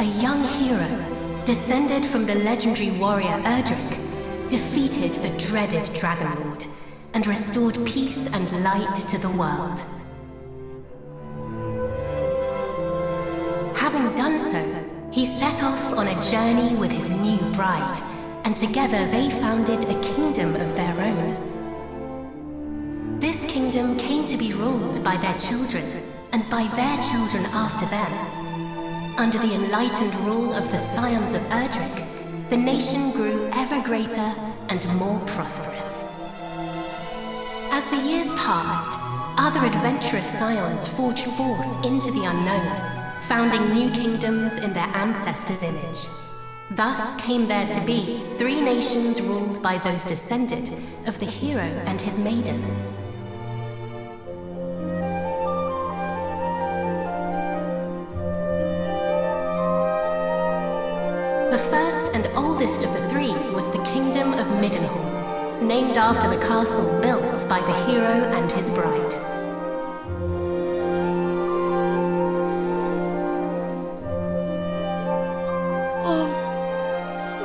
A young hero, descended from the legendary warrior Erdrick, defeated the dreaded Dragon Lord and restored peace and light to the world. Having done so, he set off on a journey with his new bride, and together they founded a kingdom of their own. This kingdom came to be ruled by their children, and by their children after them. Under the enlightened rule of the scions of Erdrick, the nation grew ever greater and more prosperous. As the years passed, other adventurous scions forged forth into the unknown, founding new kingdoms in their ancestors' image. Thus came there to be 3 nations ruled by those descended of the hero and his maiden. The first and oldest of the 3 was the Kingdom of Middenhall, named after the castle built by the hero and his bride. Oh,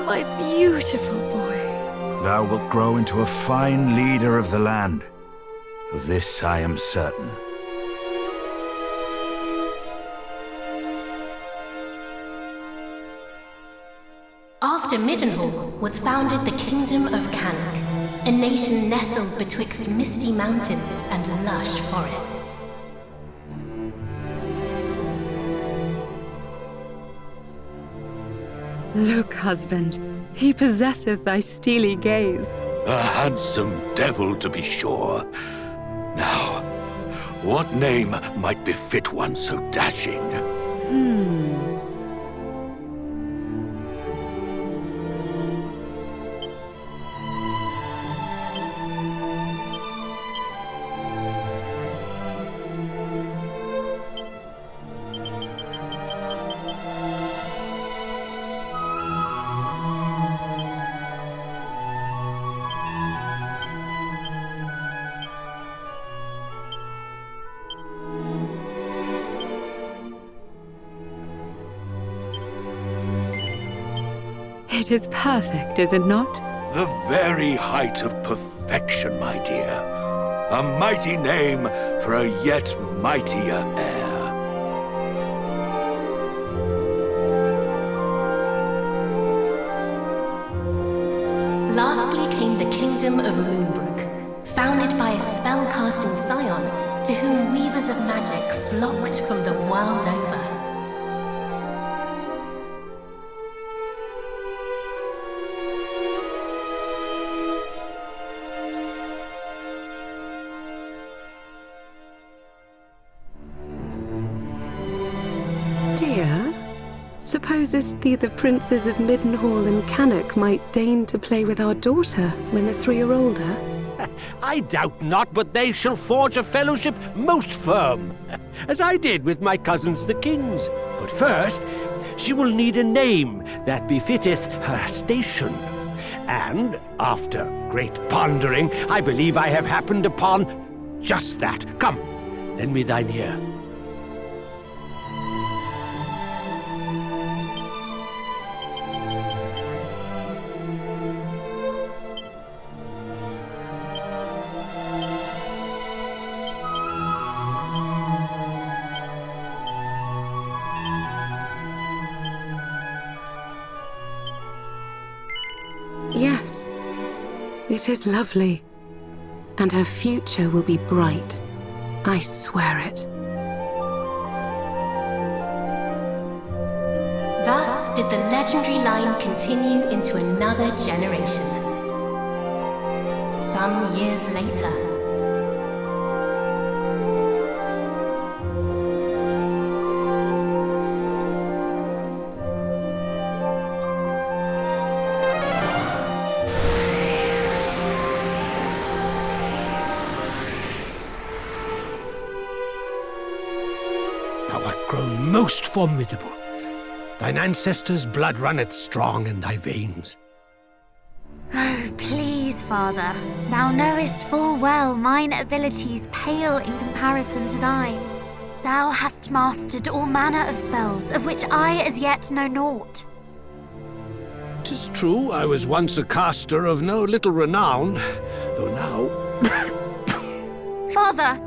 my beautiful boy. Thou wilt grow into a fine leader of the land. Of this I am certain. After Middenhall was founded the Kingdom of Cannock, a nation nestled betwixt misty mountains and lush forests. Look, husband, he possesseth thy steely gaze. A handsome devil, to be sure. Now, what name might befit one so dashing? It is perfect, is it not? The very height of perfection, my dear. A mighty name for a yet mightier heir. Lastly came the Kingdom of Moonbrook, founded by a spell-casting scion to whom weavers of magic flocked from the world over. Dear, supposest thee the princes of Middenhall and Cannock might deign to play with our daughter when the 3 are older? I doubt not, but they shall forge a fellowship most firm, as I did with my cousins the kings. But first, she will need a name that befitteth her station. And, after great pondering, I believe I have happened upon just that. Come, lend me thine ear. Yes, it is lovely. And her future will be bright. I swear it. Thus did the legendary line continue into another generation. Some years later, Thou art grown most formidable. Thine ancestors' blood runneth strong in thy veins. Oh, please, Father. Thou knowest full well mine abilities pale in comparison to thine. Thou hast mastered all manner of spells, of which I as yet know naught. 'Tis true, I was once a caster of no little renown, though now... Father!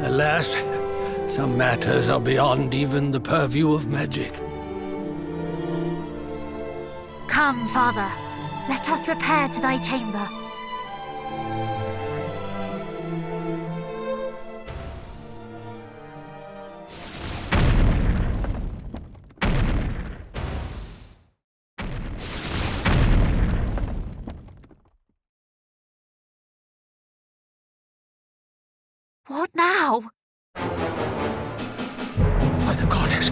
Alas, some matters are beyond even the purview of magic. Come, Father. Let us repair to thy chamber. What now? By the goddess!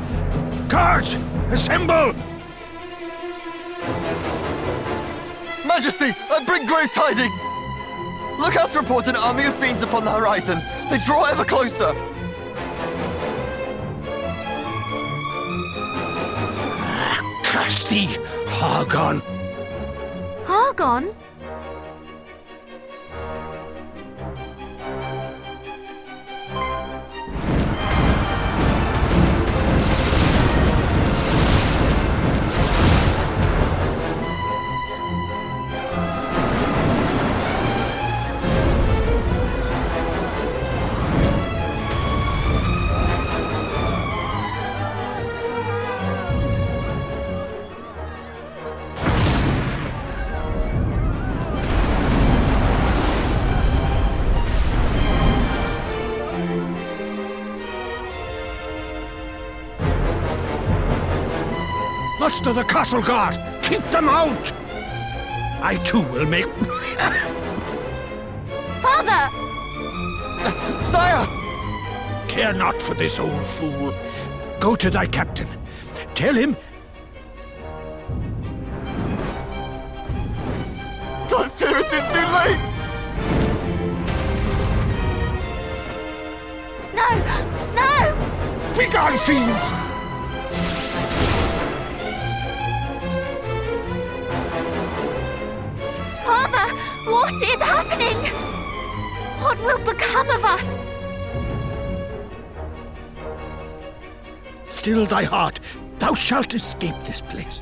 Guards! Assemble! Majesty, I bring grave tidings! Look hath reported an army of fiends upon the horizon. They draw ever closer. Curse thee, Hargon! Argon? Muster the castle guard! Keep them out! I too will make... Father! Sire! Care not for this old fool. Go to thy captain. Tell him... Don't fear, it is too late! No! No! Begone, fiends! Father! What is happening? What will become of us? Still thy heart. Thou shalt escape this place.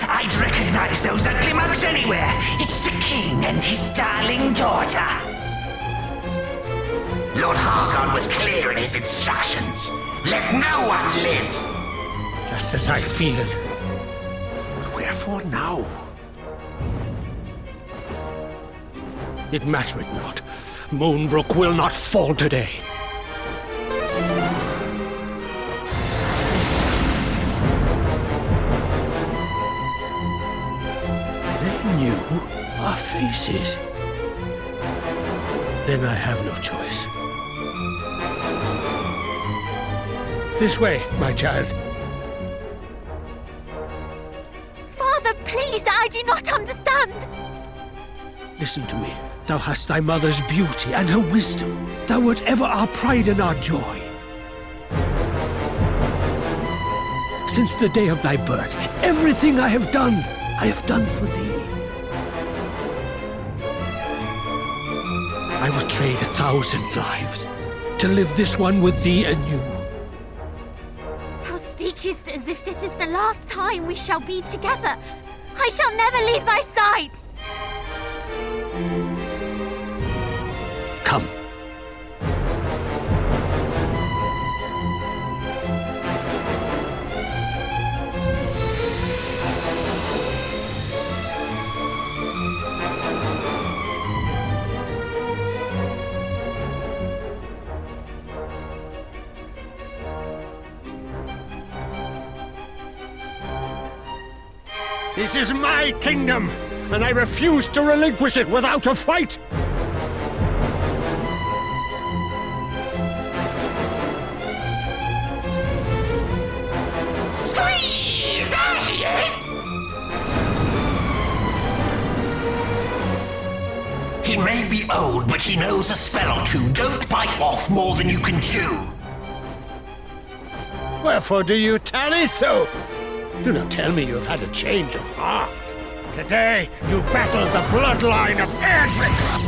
I'd recognize those ugly mugs anywhere. It's the king and his darling daughter. Lord Hargon was clear in his instructions. Let no one live. Just as I feared. But wherefore now? It mattereth not. Moonbrook will not fall today. They knew our faces. Then I have no choice. This way, my child. Father, please, I do not understand. Listen to me. Thou hast thy mother's beauty and her wisdom. Thou wert ever our pride and our joy. Since the day of thy birth, everything I have done for thee. I would trade 1,000 lives to live this one with thee anew. Thou speakest as if this is the last time we shall be together. I shall never leave thy side. Come. This is my kingdom, and I refuse to relinquish it without a fight! Squeeze! There he is! He may be old, but he knows a spell or two. Don't bite off more than you can chew. Wherefore do you tarry so? Do not tell me you have had a change of heart. Today, you battle the bloodline of Erdrick!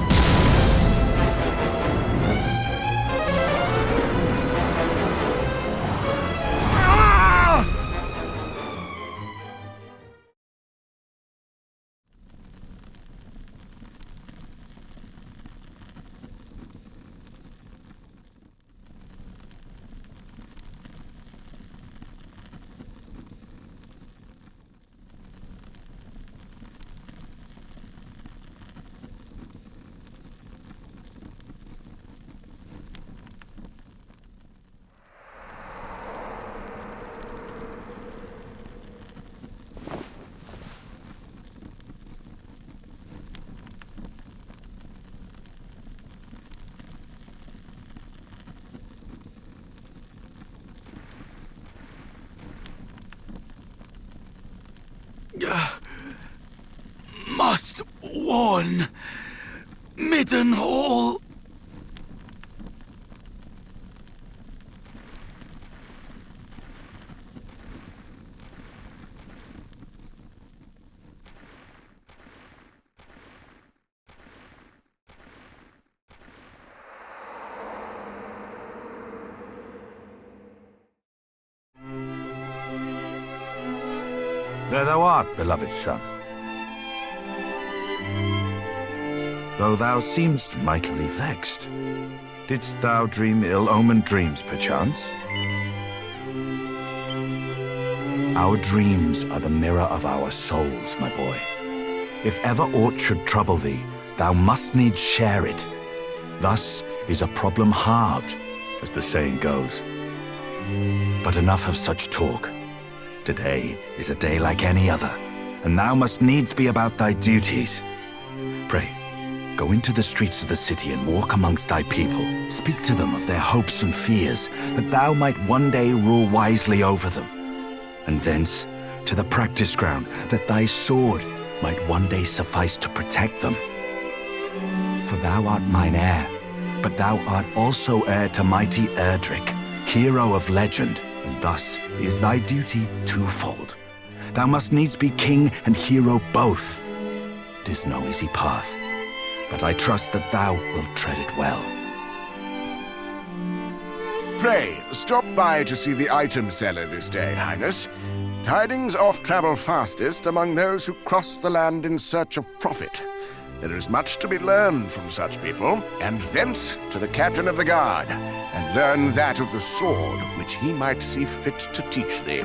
Must warn Midden Hall. There thou art, beloved son. Though thou seemst mightily vexed, didst thou dream ill-omened dreams, perchance? Our dreams are the mirror of our souls, my boy. If ever aught should trouble thee, thou must needs share it. Thus is a problem halved, as the saying goes. But enough of such talk. Today is a day like any other, and thou must needs be about thy duties. Pray, go into the streets of the city and walk amongst thy people. Speak to them of their hopes and fears, that thou might one day rule wisely over them. And thence to the practice ground, that thy sword might one day suffice to protect them. For thou art mine heir, but thou art also heir to mighty Erdrick, hero of legend, and thus is thy duty twofold. Thou must needs be king and hero both. 'Tis no easy path, but I trust that thou wilt tread it well. Pray, stop by to see the item seller this day, Highness. Tidings oft travel fastest among those who cross the land in search of profit. There is much to be learned from such people, and thence to the captain of the guard, and learn that of the sword which he might see fit to teach thee.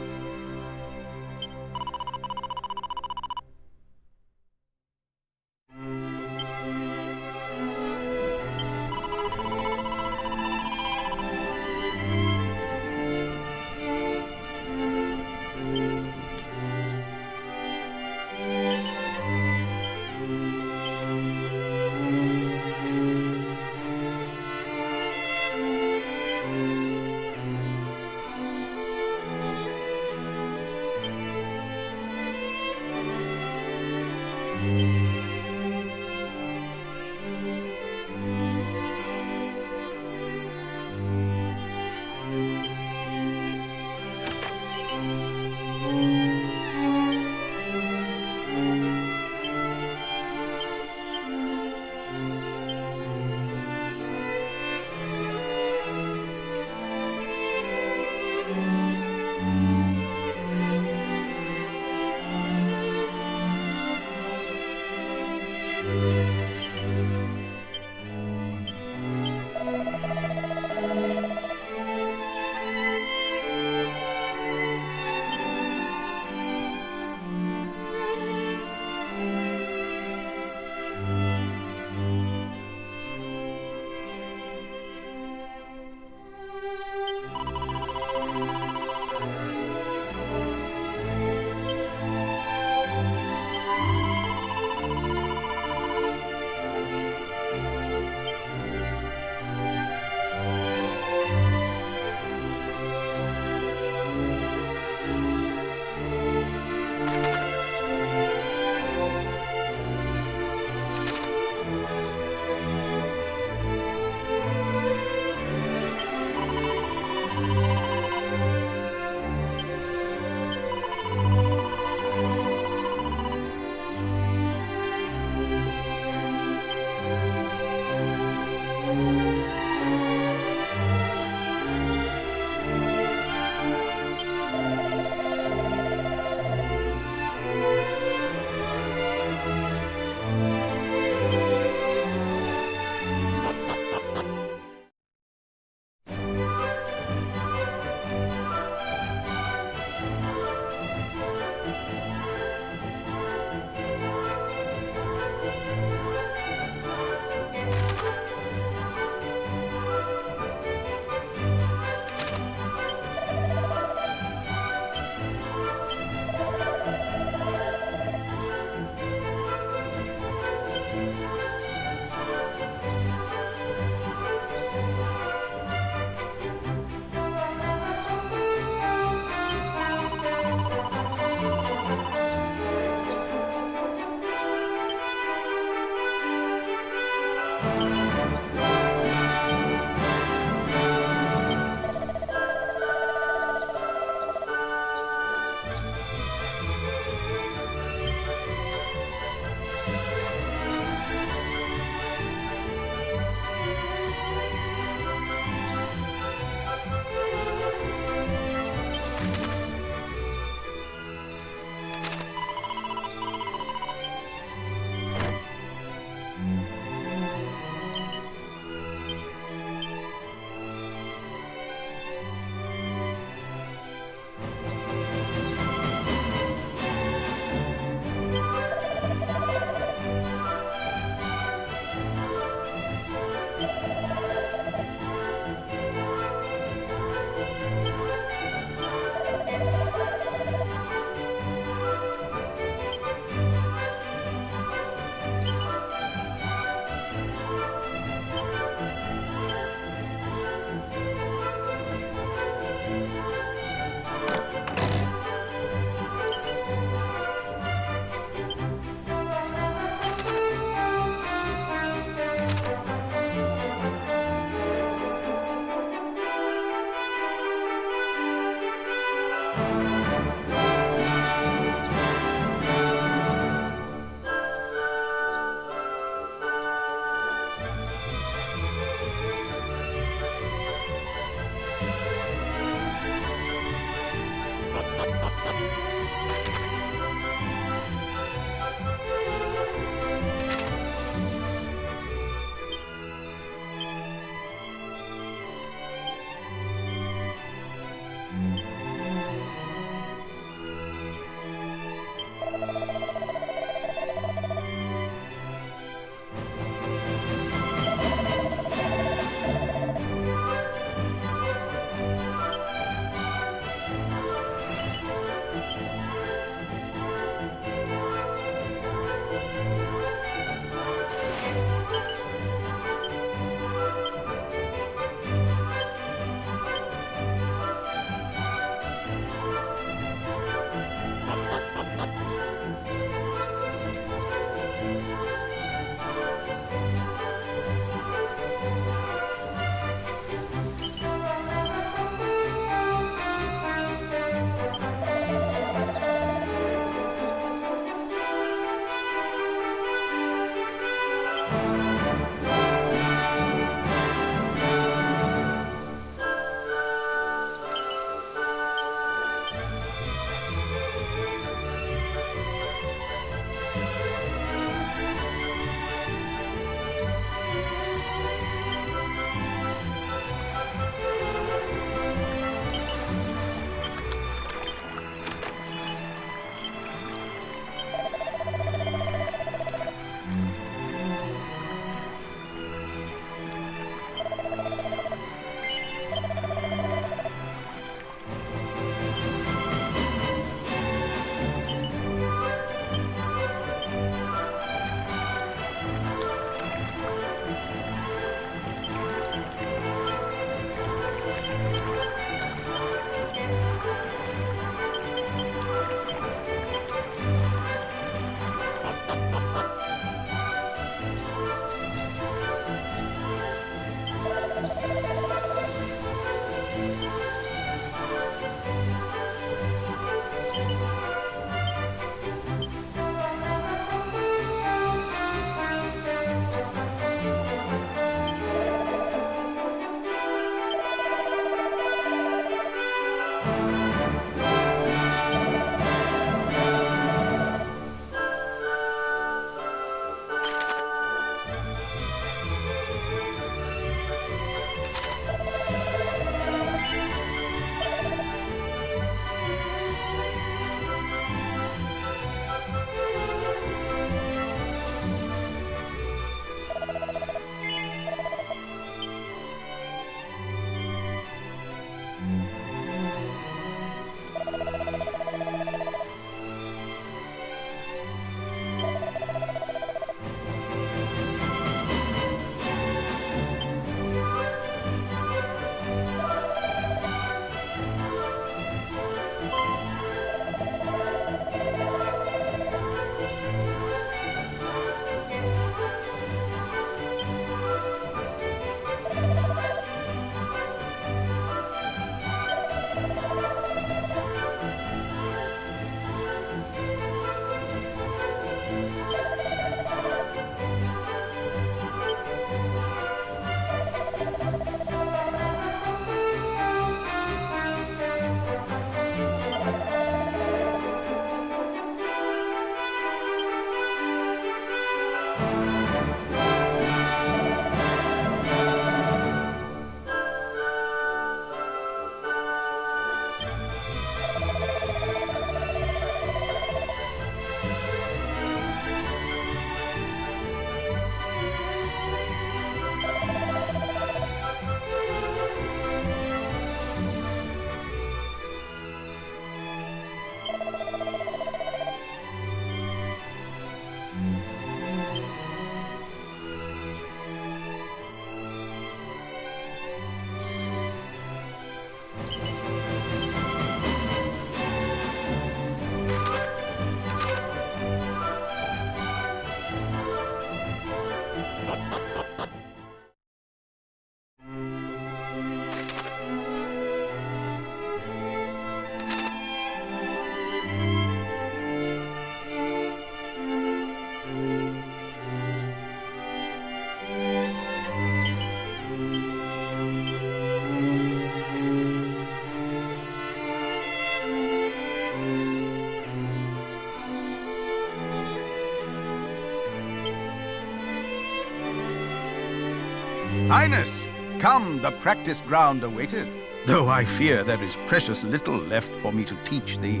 Highness, come, the practice ground awaiteth, though I fear there is precious little left for me to teach thee.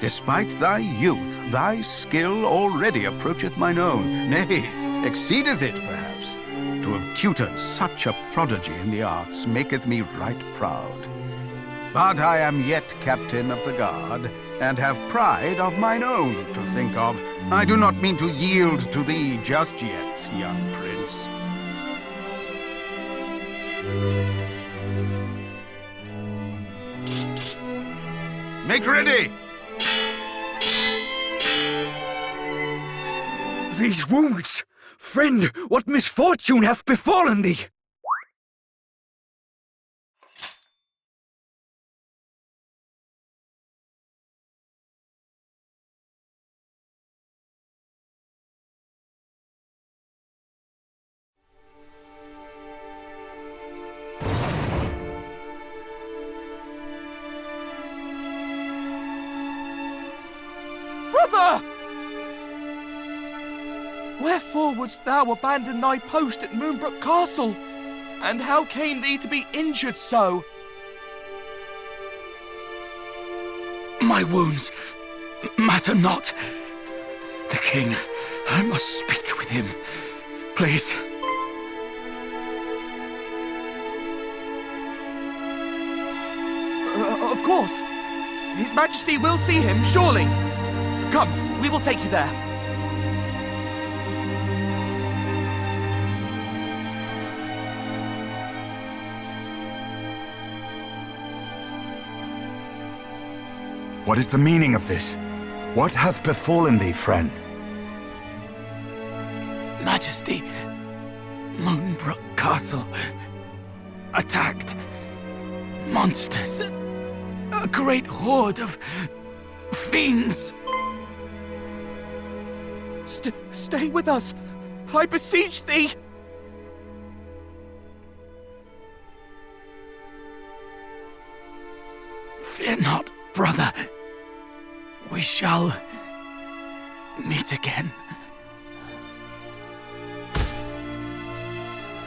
Despite thy youth, thy skill already approacheth mine own, nay, exceedeth it, perhaps. To have tutored such a prodigy in the arts maketh me right proud. But I am yet captain of the guard, and have pride of mine own to think of. I do not mean to yield to thee just yet, young prince. Make ready! These wounds! Friend, what misfortune hath befallen thee? Brother! Wherefore wouldst thou abandon thy post at Moonbrook Castle? And how came thee to be injured so? My wounds matter not. The king, I must speak with him. Please. Of course. His Majesty will see him, surely. Come, we will take you there. What is the meaning of this? What hath befallen thee, friend? Majesty, Moonbrook Castle attacked. Monsters. A great horde of fiends. Stay with us, I beseech thee. Fear not, brother. We shall meet again.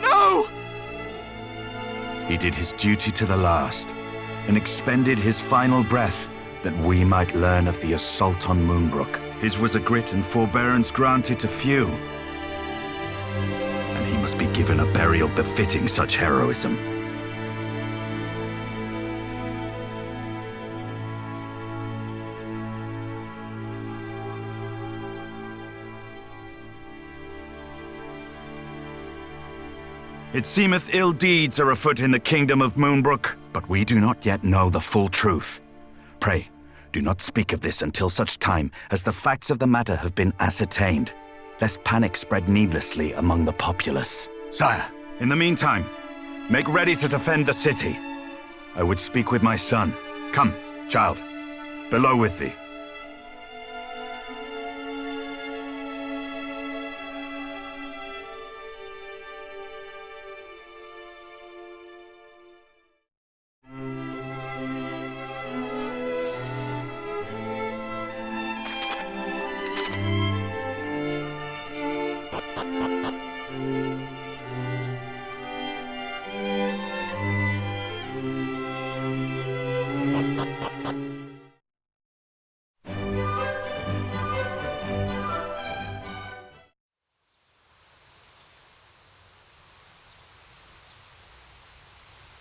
No! He did his duty to the last, and expended his final breath that we might learn of the assault on Moonbrook. His was a grit and forbearance granted to few, and he must be given a burial befitting such heroism. It seemeth ill deeds are afoot in the kingdom of Moonbrook, but we do not yet know the full truth. Pray, do not speak of this until such time as the facts of the matter have been ascertained, lest panic spread needlessly among the populace. Sire, in the meantime, make ready to defend the city. I would speak with my son. Come, child, below with thee.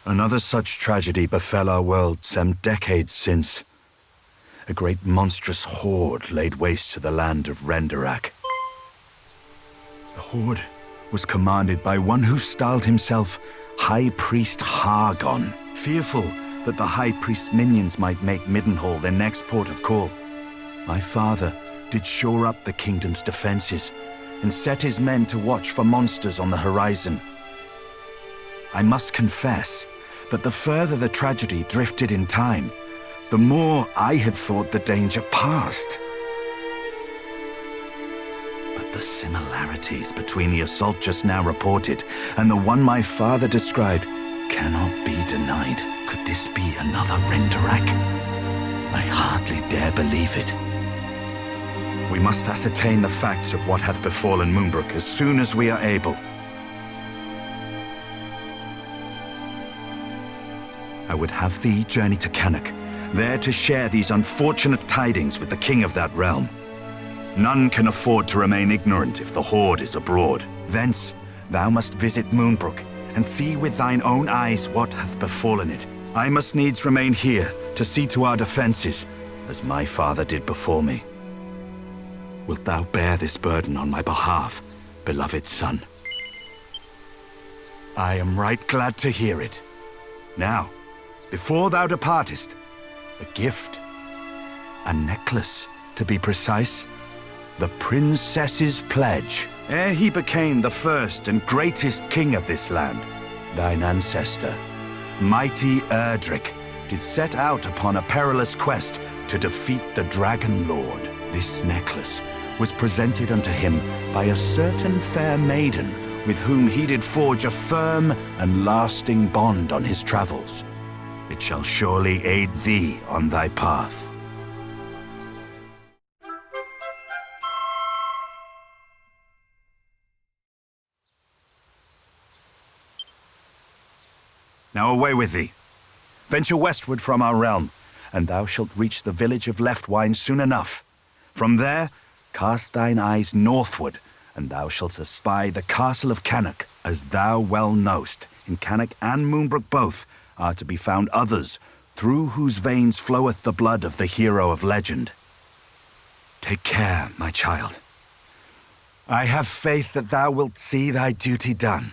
Another such tragedy befell our world some decades since. A great monstrous horde laid waste to the land of Renderak. The horde was commanded by one who styled himself High Priest Hargon, fearful that the High Priest's minions might make Middenhall their next port of call. My father did shore up the kingdom's defenses and set his men to watch for monsters on the horizon. I must confess that the further the tragedy drifted in time, the more I had thought the danger past. But the similarities between the assault just now reported and the one my father described cannot be denied. Could this be another Renderak? I hardly dare believe it. We must ascertain the facts of what hath befallen Moonbrook as soon as we are able. I would have thee journey to Cannock, there to share these unfortunate tidings with the king of that realm. None can afford to remain ignorant if the Horde is abroad. Thence thou must visit Moonbrook, and see with thine own eyes what hath befallen it. I must needs remain here to see to our defences, as my father did before me. Wilt thou bear this burden on my behalf, beloved son? I am right glad to hear it. Now, before thou departest, a gift. A necklace, to be precise. The princess's pledge. Ere he became the first and greatest king of this land, thine ancestor, mighty Erdrick, did set out upon a perilous quest to defeat the Dragon Lord. This necklace was presented unto him by a certain fair maiden with whom he did forge a firm and lasting bond on his travels. It shall surely aid thee on thy path. Now away with thee. Venture westward from our realm, and thou shalt reach the village of Leftwine soon enough. From there, cast thine eyes northward, and thou shalt espy the castle of Cannock. As thou well knowst, in Cannock and Moonbrook both are to be found others, through whose veins floweth the blood of the hero of legend. Take care, my child. I have faith that thou wilt see thy duty done.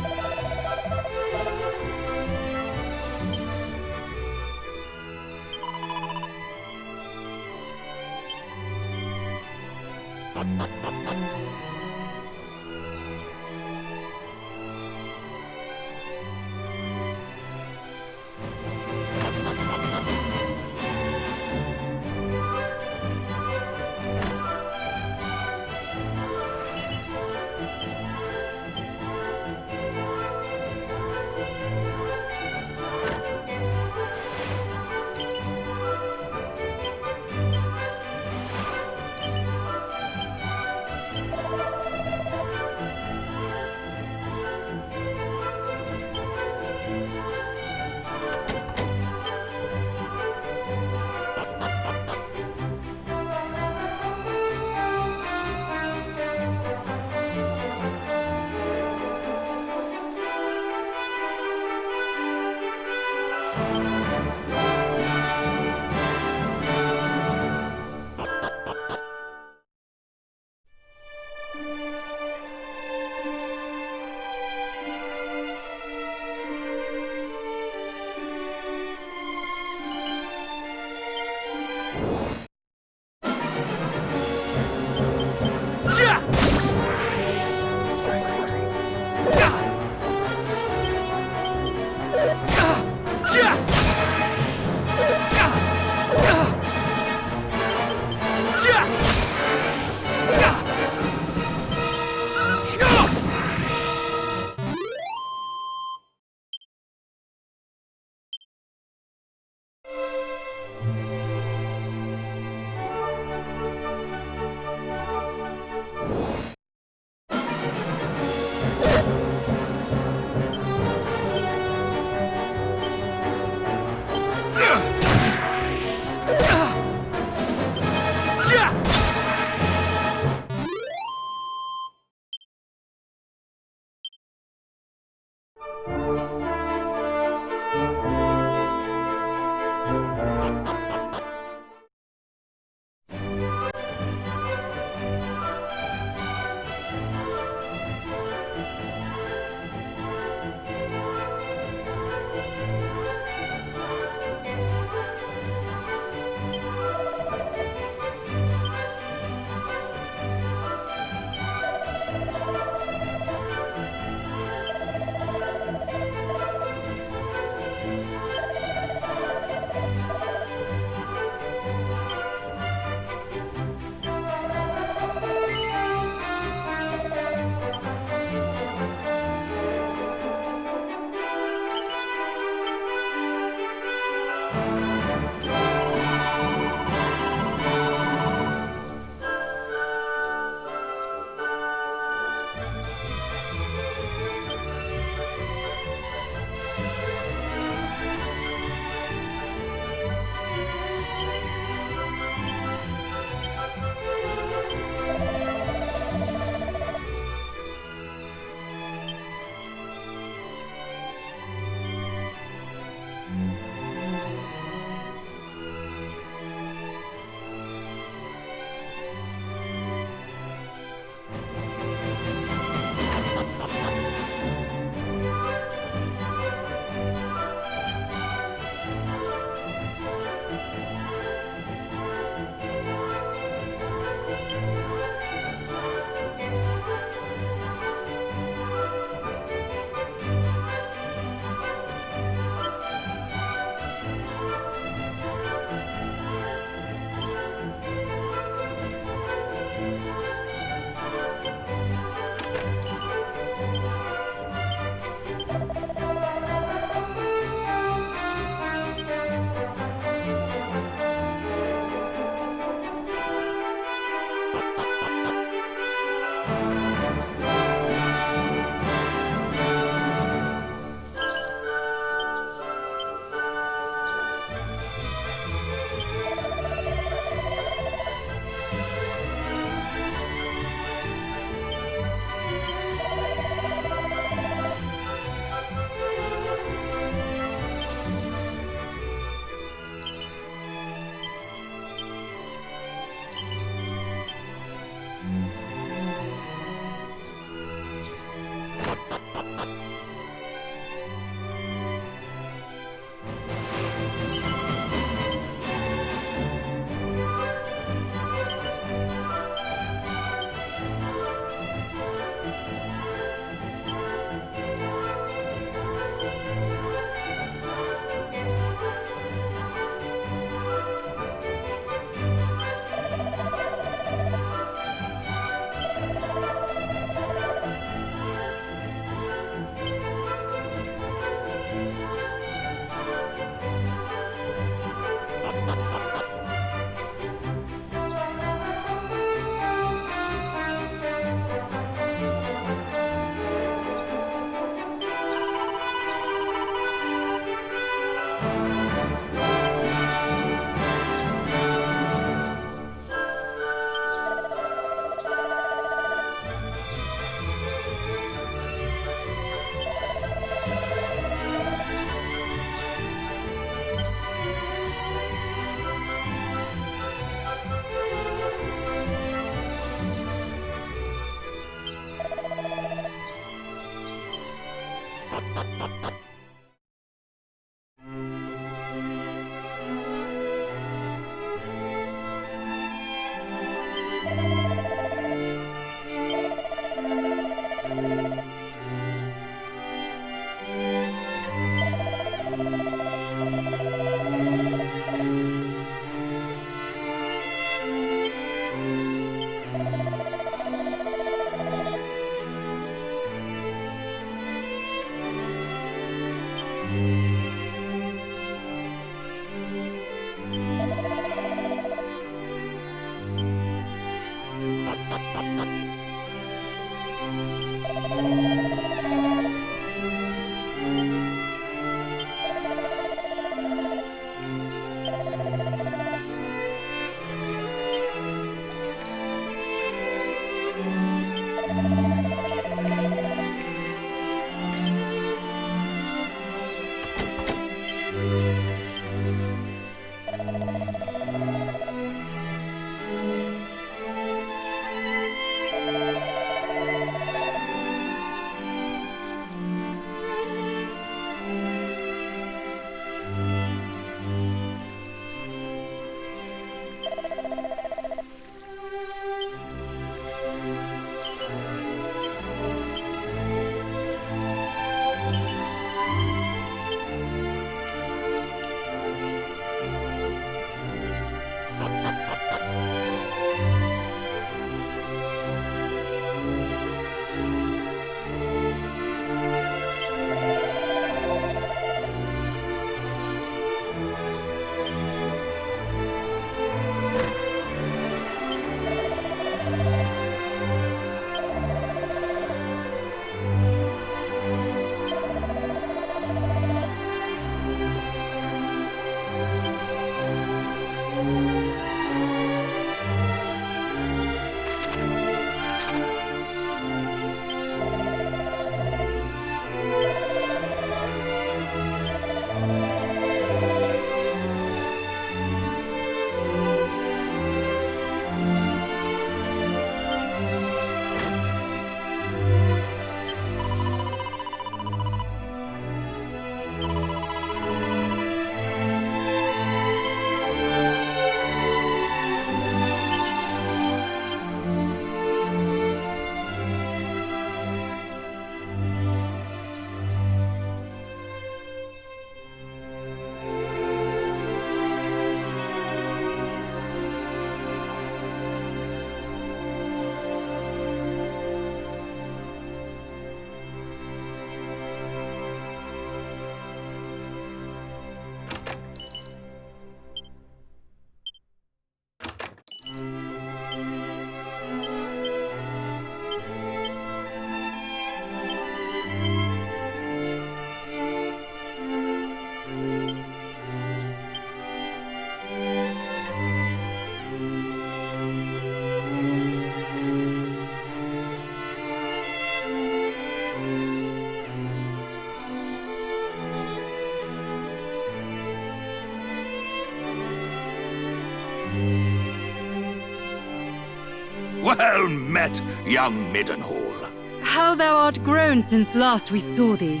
Well met, young Middenhall. How thou art grown since last we saw thee.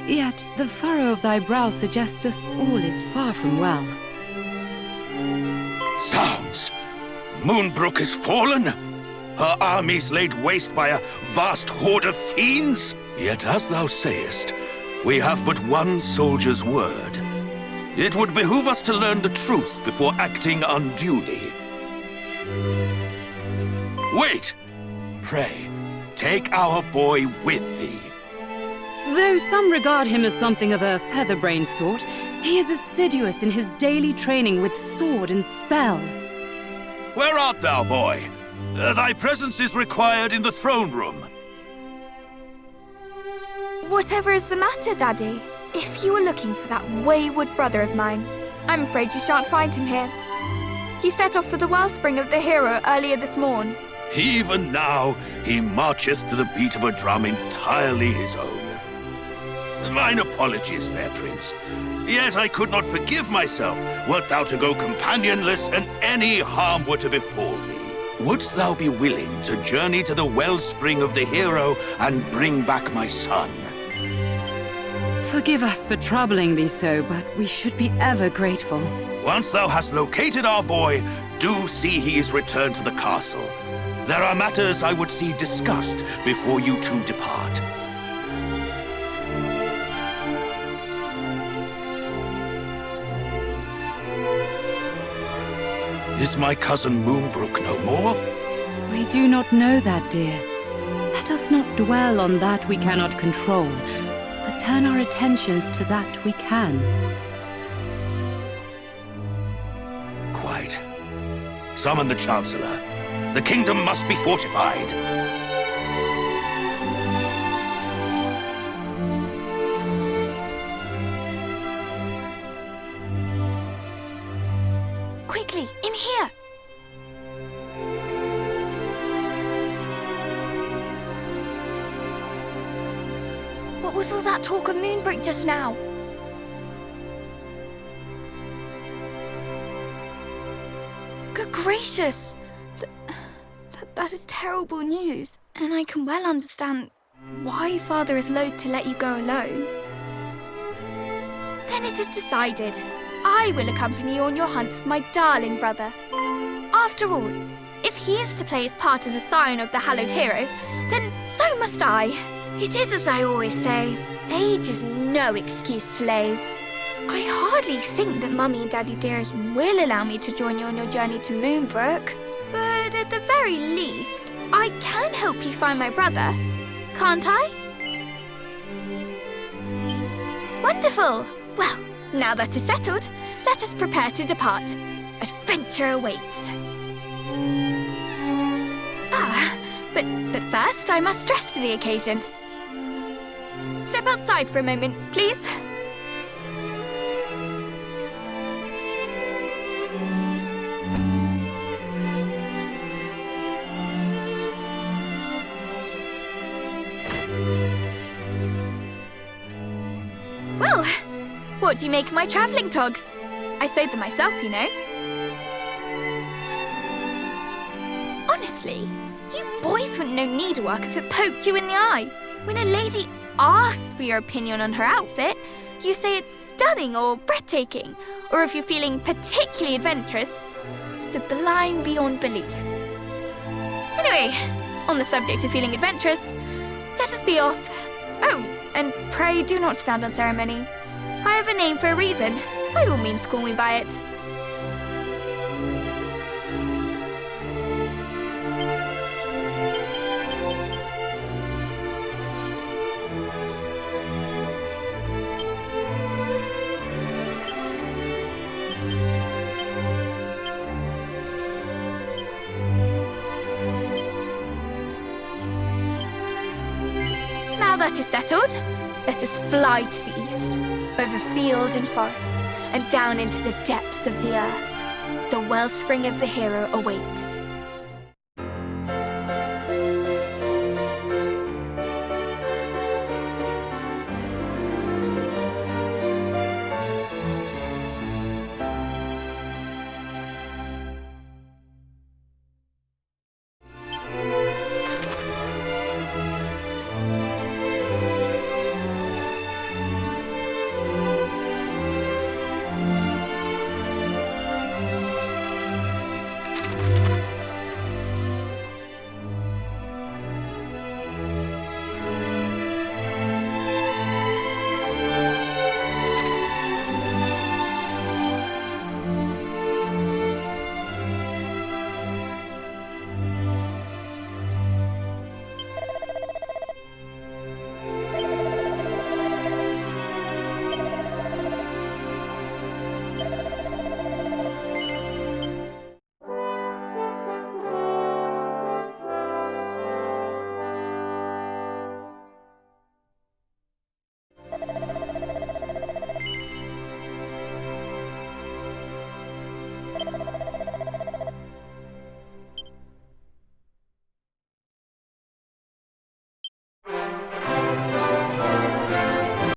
Yet the furrow of thy brow suggesteth all is far from well. Sounds! Moonbrook is fallen? Her armies laid waste by a vast horde of fiends? Yet as thou sayest, we have but one soldier's word. It would behoove us to learn the truth before acting unduly. Wait! Pray, take our boy with thee. Though some regard him as something of a featherbrained sort, he is assiduous in his daily training with sword and spell. Where art thou, boy? Thy presence is required in the throne room. Whatever is the matter, Daddy? If you were looking for that wayward brother of mine, I'm afraid you shan't find him here. He set off for the wellspring of the hero earlier this morn. Even now, he marcheth to the beat of a drum entirely his own. Mine apologies, fair prince. Yet I could not forgive myself wert thou to go companionless and any harm were to befall thee. Wouldst thou be willing to journey to the wellspring of the hero and bring back my son? Forgive us for troubling thee so, but we should be ever grateful. Once thou hast located our boy, do see he is returned to the castle. There are matters I would see discussed before you two depart. Is my cousin Moonbrook no more? We do not know that, dear. Let us not dwell on that we cannot control, but turn our attentions to that we can. Quite. Summon the Chancellor. The kingdom must be fortified. Quickly, in here! What was all that talk of Moonbrook just now? Good gracious! That is terrible news. And I can well understand why Father is loath to let you go alone. Then it is decided. I will accompany you on your hunt with my darling brother. After all, if he is to play his part as a scion of the hallowed hero, then so must I. It is as I always say, age is no excuse to laze. I hardly think that Mummy and Daddy dearest will allow me to join you on your journey to Moonbrook. But at the very least, I can help you find my brother, can't I? Wonderful! Well, now that is settled, let us prepare to depart. Adventure awaits. But first I must dress for the occasion. Step outside for a moment, please. Well, what do you make of my travelling togs? I sewed them myself, you know. Honestly, you boys wouldn't know needlework if it poked you in the eye. When a lady asks for your opinion on her outfit, you say it's stunning or breathtaking, or if you're feeling particularly adventurous, sublime beyond belief. Anyway, on the subject of feeling adventurous, let us be off. Oh, and pray do not stand on ceremony. I have a name for a reason. By all means, call me by it. Now that is settled, let us fly to the east, over field and forest, and down into the depths of the earth. The wellspring of the hero awaits.